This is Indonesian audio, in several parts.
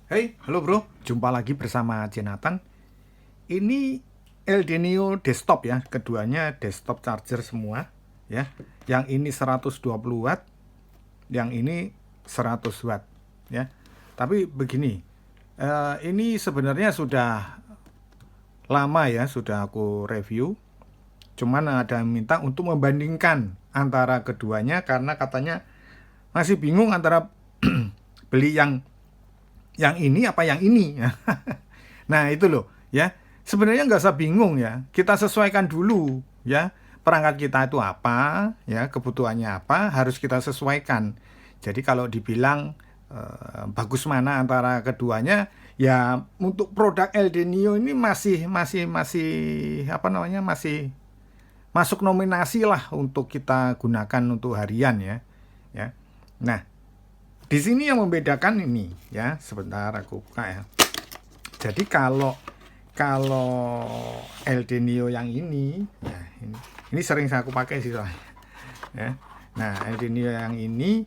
Hey, halo bro, jumpa lagi bersama Jonathan. Ini Eldenio desktop ya, keduanya desktop charger semua ya. Yang ini 120 watt, yang ini 100 watt ya. Tapi begini, ini sebenarnya sudah lama ya, sudah aku review. Cuman ada yang minta untuk membandingkan antara keduanya karena katanya masih bingung antara beli yang ini apa yang ini. Nah itu loh ya. Sebenarnya nggak usah bingung ya. Kita sesuaikan dulu ya. Perangkat kita itu apa ya, kebutuhannya apa, harus kita sesuaikan. Jadi kalau dibilang bagus mana antara keduanya, ya untuk produk Eldenio ini masih apa namanya, masih masuk nominasi lah untuk kita gunakan untuk harian ya. Ya. Nah, di sini yang membedakan ini ya, sebentar aku buka ya. Jadi kalau kalau Eldenio yang ini, nah ini sering saya aku pakai sih soalnya. Ya. Nah, Eldenio yang ini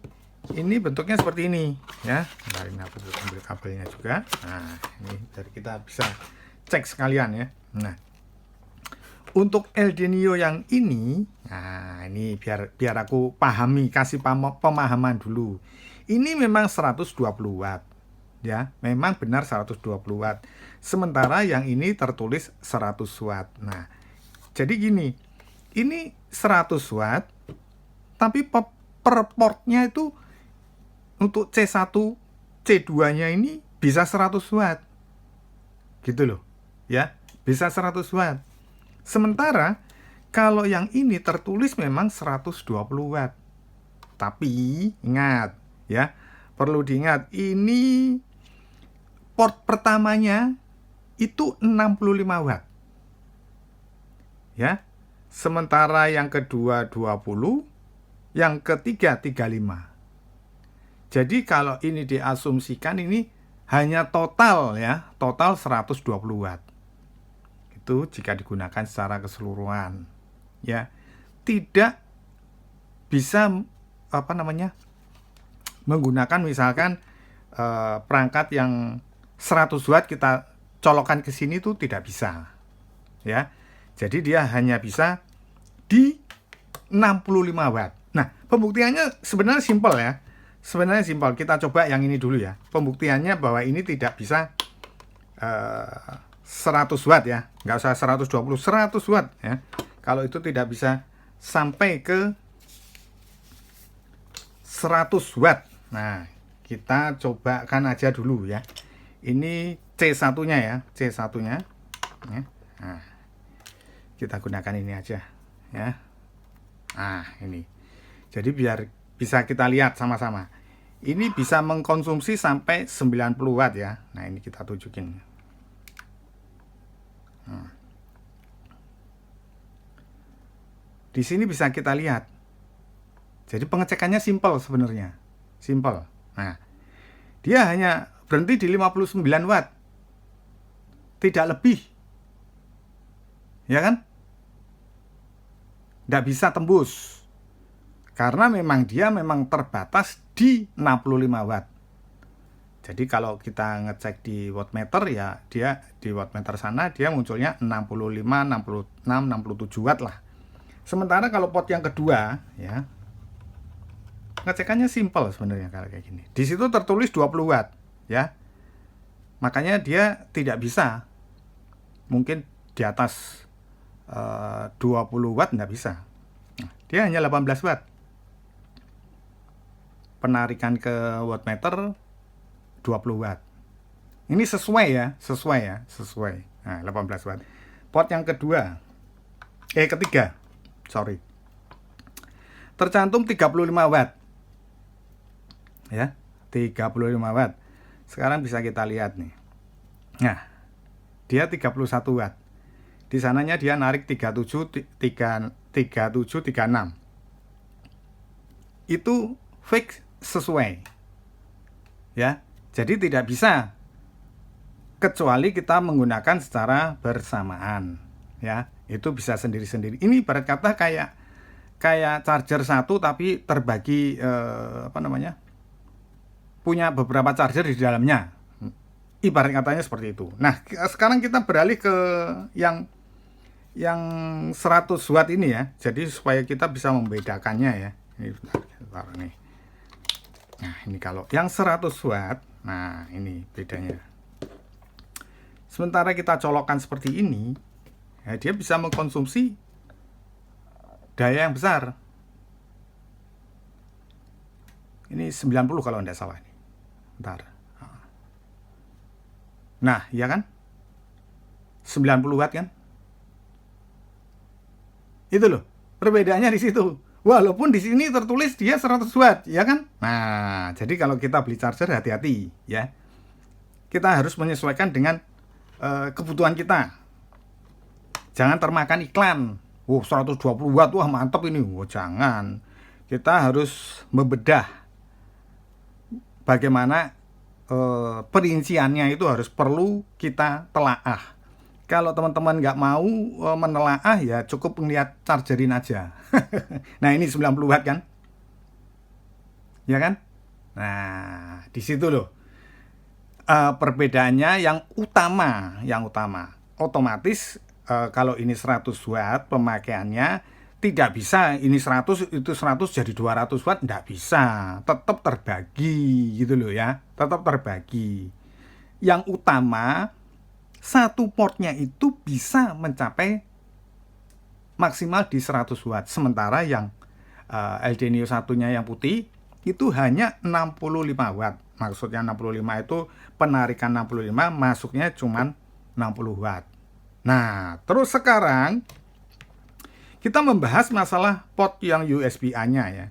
bentuknya seperti ini ya. Nah, ini aku ambil kabelnya juga. Nah, ini dari kita bisa cek sekalian ya. Nah, untuk Eldenio yang ini, nah ini biar aku pahami, kasih pemahaman dulu. Ini memang 120 watt. Ya, memang benar 120 watt. Sementara yang ini tertulis 100 watt. Nah, jadi gini, ini 100 watt, tapi per portnya itu untuk C1, C2-nya ini bisa 100 watt. Gitu loh. Ya, bisa 100 watt. Sementara kalau yang ini tertulis memang 120 watt. Tapi ingat ya, perlu diingat ini port pertamanya itu 65 watt. Ya. Sementara yang kedua 20, yang ketiga 35. Jadi kalau ini diasumsikan ini hanya total ya, total 120 watt. Itu jika digunakan secara keseluruhan. Ya. Tidak bisa apa namanya? Menggunakan misalkan perangkat yang 100 watt kita colokkan ke sini itu tidak bisa. Ya. Jadi dia hanya bisa di 65 watt. Nah, pembuktiannya sebenarnya simpel ya. Sebenarnya simpel. Kita coba yang ini dulu ya. Pembuktiannya bahwa ini tidak bisa 100 watt ya. Nggak usah 120, 100 watt ya. Kalau itu tidak bisa sampai ke 100 watt. Nah, kita cobakan aja dulu ya. Ini C1-nya ya, C1-nya. Ya. Nah, kita gunakan ini aja ya. Nah, ini. Jadi biar bisa kita lihat sama-sama. Ini bisa mengkonsumsi sampai 90 watt ya. Nah, ini kita tunjukin. Di sini bisa kita lihat. Jadi pengecekannya simpel sebenarnya. Simpel. Nah, dia hanya berhenti di 59 watt. Tidak lebih. Ya kan? Tidak bisa tembus. Karena memang dia memang terbatas di 65 watt. Jadi kalau kita ngecek di wattmeter ya, dia di wattmeter sana dia munculnya 65, 66, 67 watt lah. Sementara kalau pot yang kedua ya, ngecekannya simpel sebenarnya kalau kayak gini. Di situ tertulis 20 watt ya. Makanya dia tidak bisa. Mungkin di atas 20 watt tidak bisa. Nah, dia hanya 18 watt. Penarikan ke wattmeter 20 watt. Ini sesuai ya, sesuai. Nah, 18 watt. Pot yang kedua. Ketiga. Sorry. Tercantum 35 watt. Ya, 35 watt. Sekarang bisa kita lihat nih. Nah, dia 31 watt. Di sananya dia narik 37 36. Itu fix sesuai. Ya. Jadi tidak bisa kecuali kita menggunakan secara bersamaan. Ya, itu bisa sendiri-sendiri. Ini ibarat kata kayak charger satu tapi terbagi apa namanya? Punya beberapa charger di dalamnya. Ibarat katanya seperti itu. Nah, sekarang kita beralih ke yang 100 watt ini ya. Jadi supaya kita bisa membedakannya ya. Ini bentar nih. Nah, ini kalau yang 100 watt, nah ini bedanya. Sementara kita colokkan seperti ini, ya, dia bisa mengkonsumsi daya yang besar. Ini 90 kalau tidak salah nih. Bentar. Nah, ya kan? 90 watt kan? Itu loh. Perbedaannya di situ. Walaupun di sini tertulis dia 100 watt, ya kan? Nah, jadi kalau kita beli charger hati-hati ya. Kita harus menyesuaikan dengan kebutuhan kita. Jangan termakan iklan. 120 watt, wah mantap ini. Jangan. Kita harus membedah bagaimana perinciannya itu harus perlu kita telaah. Kalau teman-teman nggak mau menelaah ya cukup melihat chargerin aja. Nah ini 90 watt kan? Ya kan? Nah di situ loh perbedaannya yang utama. Otomatis kalau ini 100 watt pemakaiannya tidak bisa ini 100 itu 100 jadi 200 watt, tidak bisa, tetap terbagi gitu loh ya, tetap terbagi. Yang utama satu portnya itu bisa mencapai maksimal di 100 watt, sementara yang LD Neo satunya yang putih itu hanya 65 watt. Maksudnya 65 itu penarikan 65, masuknya cuma 60 watt. Nah terus sekarang kita membahas masalah port yang USB-A-nya ya.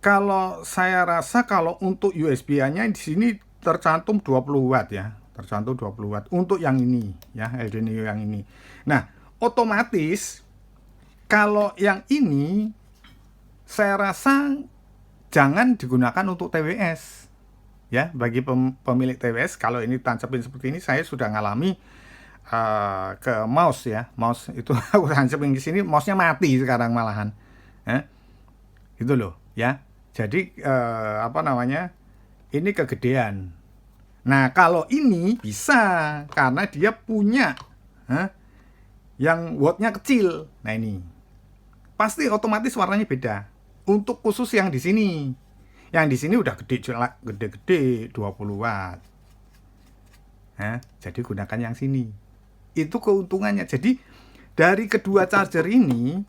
Kalau saya rasa kalau untuk USB-A-nya di sini tercantum 20 watt ya. Tercantum 20 watt untuk yang ini ya, LD Neo yang ini. Nah, otomatis kalau yang ini saya rasa jangan digunakan untuk TWS. Ya, bagi pemilik TWS kalau ini tancapin seperti ini saya sudah ngalami ke mouse ya, mouse itu aku tancapin ke sini, mouse-nya mati sekarang malahan, itu loh ya. Jadi ini kegedean. Nah kalau ini bisa karena dia punya yang wattnya kecil. Nah ini pasti otomatis warnanya beda. Untuk khusus yang di sini udah gede 20 watt. Jadi gunakan yang sini. Itu keuntungannya. Jadi dari kedua charger ini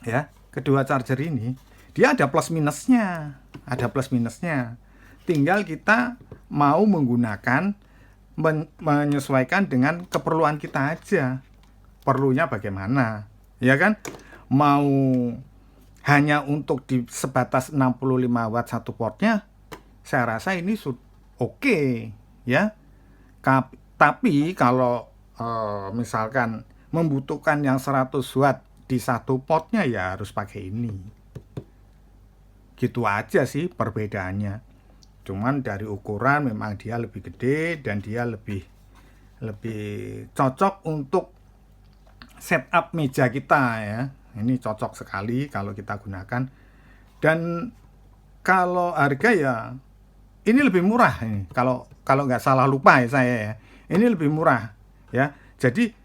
dia ada plus minusnya, tinggal kita mau menggunakan menyesuaikan dengan keperluan kita aja, perlunya bagaimana ya kan. Mau hanya untuk di sebatas 65 watt satu portnya, saya rasa ini oke ya. Tapi kalau misalkan membutuhkan yang 100 watt di satu potnya ya harus pakai ini. Gitu aja sih perbedaannya. Cuman dari ukuran memang dia lebih gede dan dia lebih cocok untuk setup meja kita ya. Ini cocok sekali kalau kita gunakan. Dan kalau harga ya ini lebih murah ini. Kalau nggak salah lupa ya saya ya. Ini lebih murah. Ya, jadi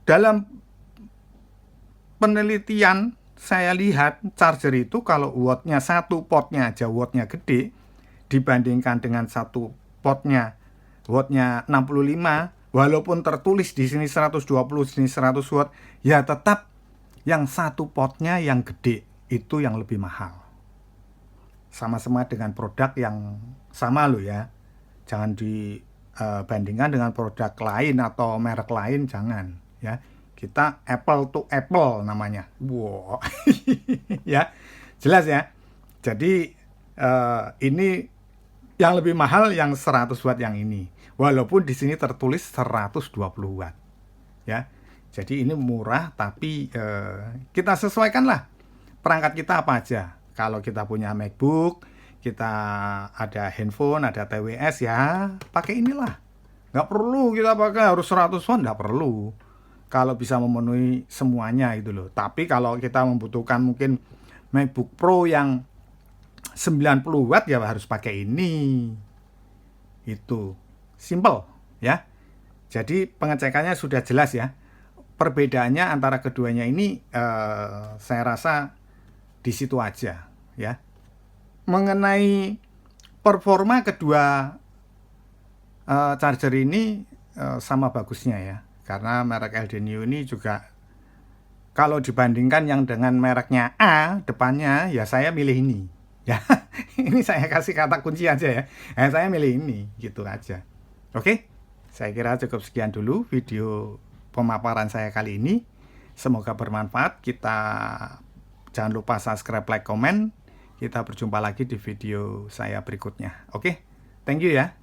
dalam penelitian saya lihat charger itu kalau wattnya satu potnya aja wattnya gede dibandingkan dengan satu potnya wattnya 65, walaupun tertulis di sini 120, di sini 100 watt, ya tetap yang satu potnya yang gede itu yang lebih mahal. Sama-sama dengan produk yang sama loh ya. Jangan bandingkan dengan produk lain atau merek lain, jangan ya. Kita apple to apple namanya. Wow. Ya, jelas ya. Jadi ini yang lebih mahal yang 100 watt yang ini. Walaupun di sini tertulis 120 watt. Ya. Jadi ini murah tapi kita sesuaikanlah perangkat kita apa aja. Kalau kita punya MacBook, kita ada handphone, ada TWS ya, pakai inilah. Nggak perlu kita pakai harus 100 watt, nggak perlu. Kalau bisa memenuhi semuanya itu loh. Tapi kalau kita membutuhkan mungkin MacBook Pro yang 90 watt ya harus pakai ini. Itu simple. ya. Jadi pengecekannya sudah jelas ya. Perbedaannya antara keduanya ini saya rasa di situ aja ya. Mengenai performa kedua charger ini sama bagusnya ya. Karena merek Eldenio ini juga kalau dibandingkan yang dengan mereknya A depannya, ya saya milih ini. Ya, ini saya kasih kata kunci aja ya. Saya milih ini, gitu aja. Oke, saya kira cukup sekian dulu video pemaparan saya kali ini. Semoga bermanfaat. Kita jangan lupa subscribe, like, komen. Kita berjumpa lagi di video saya berikutnya. Oke, thank you ya.